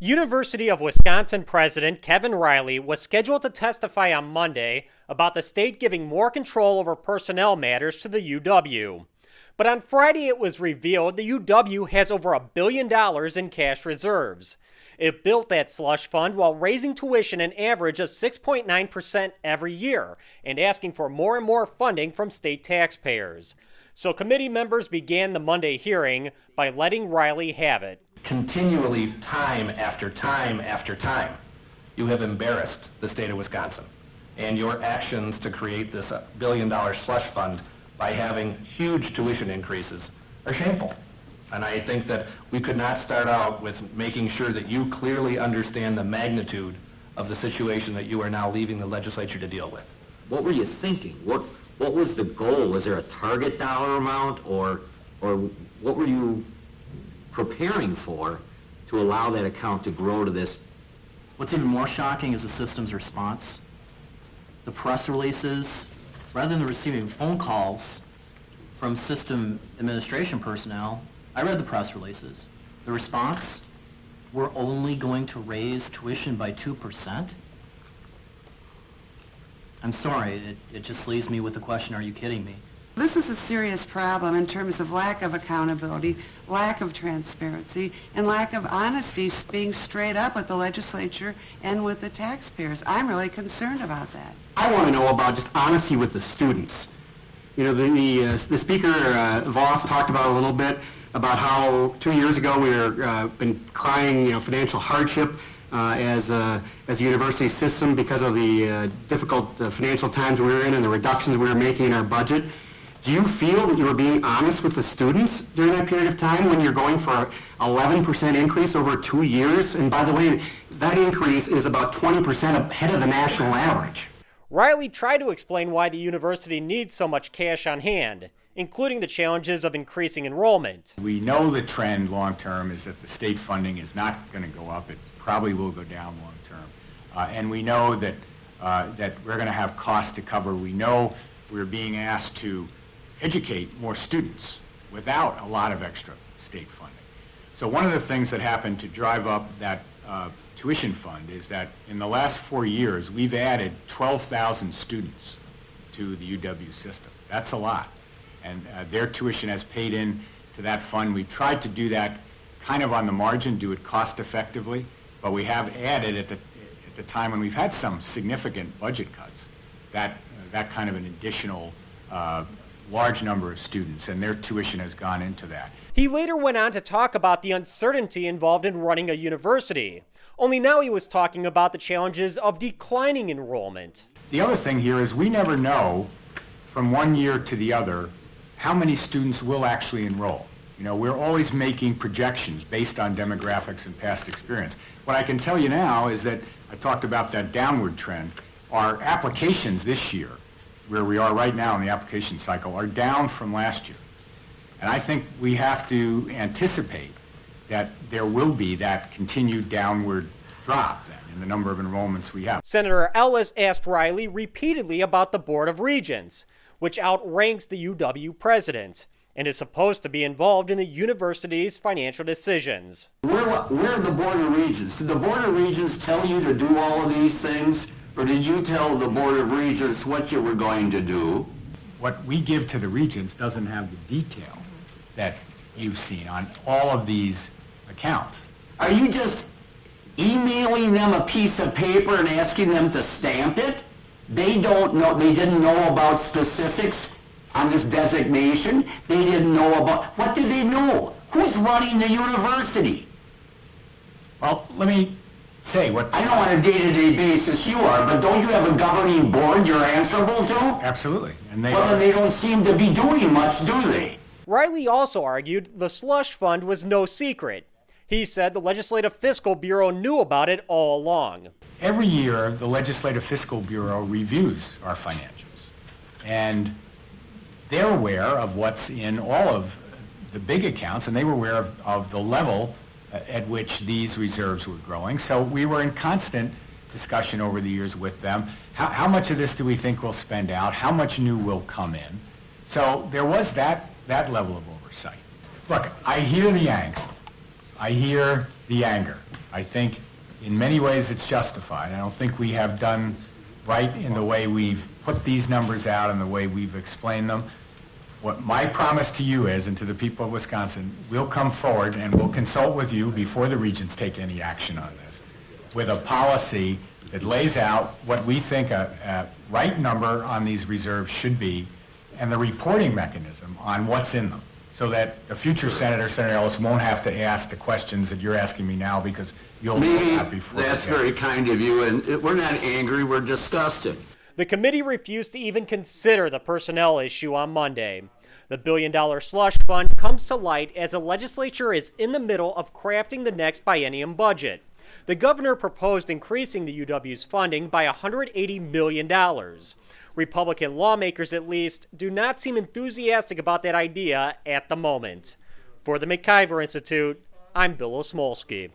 University of Wisconsin President Kevin Reilly was scheduled to testify on Monday about the state giving more control over personnel matters to the UW. But on Friday it was revealed the UW has over $1 billion in cash reserves. It built that slush fund while raising tuition an average of 6.9% every year and asking for more and more funding from state taxpayers. So committee members began the Monday hearing by letting Reilly have it. Continually, time after time after time, you have embarrassed the state of Wisconsin. And your actions to create this $1 billion slush fund by having huge tuition increases are shameful. And I think that we could not start out with making sure that you clearly understand the magnitude of the situation that you are now leaving the legislature to deal with. What were you thinking? What was the goal? Was there a target dollar amount, or what were you preparing for to allow that account to grow to this? What's even more shocking is the system's response. The press releases, rather than receiving phone calls from system administration personnel, I read the press releases. The response, we're only going to raise tuition by 2%? I'm sorry, it just leaves me with the question, are you kidding me? This is a serious problem in terms of lack of accountability, lack of transparency, and lack of honesty, being straight up with the legislature and with the taxpayers. I'm really concerned about that. I want to know about just honesty with the students. You know, the speaker, Voss, talked about a little bit about how 2 years ago we were been crying, financial hardship as a university system because of the difficult financial times we were in and the reductions we were making in our budget. Do you feel that you were being honest with the students during that period of time when you're going for an 11% increase over 2 years? And by the way, that increase is about 20% ahead of the national average. Reilly tried to explain why the university needs so much cash on hand, including the challenges of increasing enrollment. We know the trend long term is that the state funding is not going to go up. It probably will go down long term. And we know that we're going to have costs to cover. We know we're being asked to educate more students without a lot of extra state funding. So one of the things that happened to drive up that tuition fund is that in the last 4 years, we've added 12,000 students to the UW system. That's a lot. And their tuition has paid in to that fund. We tried to do that kind of on the margin, do it cost effectively, but we have added at the time when we've had some significant budget cuts, that kind of an additional large number of students, and their tuition has gone into that. He later went on to talk about the uncertainty involved in running a university. Only now he was talking about the challenges of declining enrollment. The other thing here is we never know from 1 year to the other how many students will actually enroll. We're always making projections based on demographics and past experience. What I can tell you now is that I talked about that downward trend. Our applications this year, where we are right now in the application cycle, are down from last year. And I think we have to anticipate that there will be that continued downward drop then in the number of enrollments we have. Senator ELLIS asked Reilly repeatedly about the Board of Regents, which outranks the UW president and is supposed to be involved in the university's financial decisions. Where are the Board of Regents? Did the Board of Regents tell you to do all of these things, or did you tell the Board of Regents what you were going to do? What we give to the regents doesn't have the detail that you've seen on all of these accounts. Are you just emailing them a piece of paper and asking them to stamp it? They don't know, they didn't know about specifics on this designation. They didn't know about, what do they know? Who's running the university? Well, let me say what... I know on a day-to-day basis you are, but don't you have a governing board you're answerable to? Absolutely. And then they don't seem to be doing much, do they? Reilly also argued the slush fund was no secret. He said the Legislative Fiscal Bureau knew about it all along. Every year, the Legislative Fiscal Bureau reviews our financials, and they're aware of what's in all of the big accounts, and they were aware of the level at which these reserves were growing. So we were in constant discussion over the years with them. How much of this do we think we'll spend out? How much new will come in? So there was that level of oversight. Look, I hear the angst. I hear the anger. I think in many ways it's justified. I don't think we have done right in the way we've put these numbers out and the way we've explained them. What my promise to you is, and to the people of Wisconsin, we'll come forward and we'll consult with you before the regents take any action on this, with a policy that lays out what we think a right number on these reserves should be, and the reporting mechanism on what's in them, so that the future Senator Ellis won't have to ask the questions that you're asking me now, because you'll know Maybe that before. that's very kind of you, and we're not angry, we're disgusted. The committee refused to even consider the personnel issue on Monday. The billion-dollar slush fund comes to light as the legislature is in the middle of crafting the next biennium budget. The governor proposed increasing the UW's funding by $180 million. Republican lawmakers, at least, do not seem enthusiastic about that idea at the moment. For the McIver Institute, I'm Bill Osmolsky.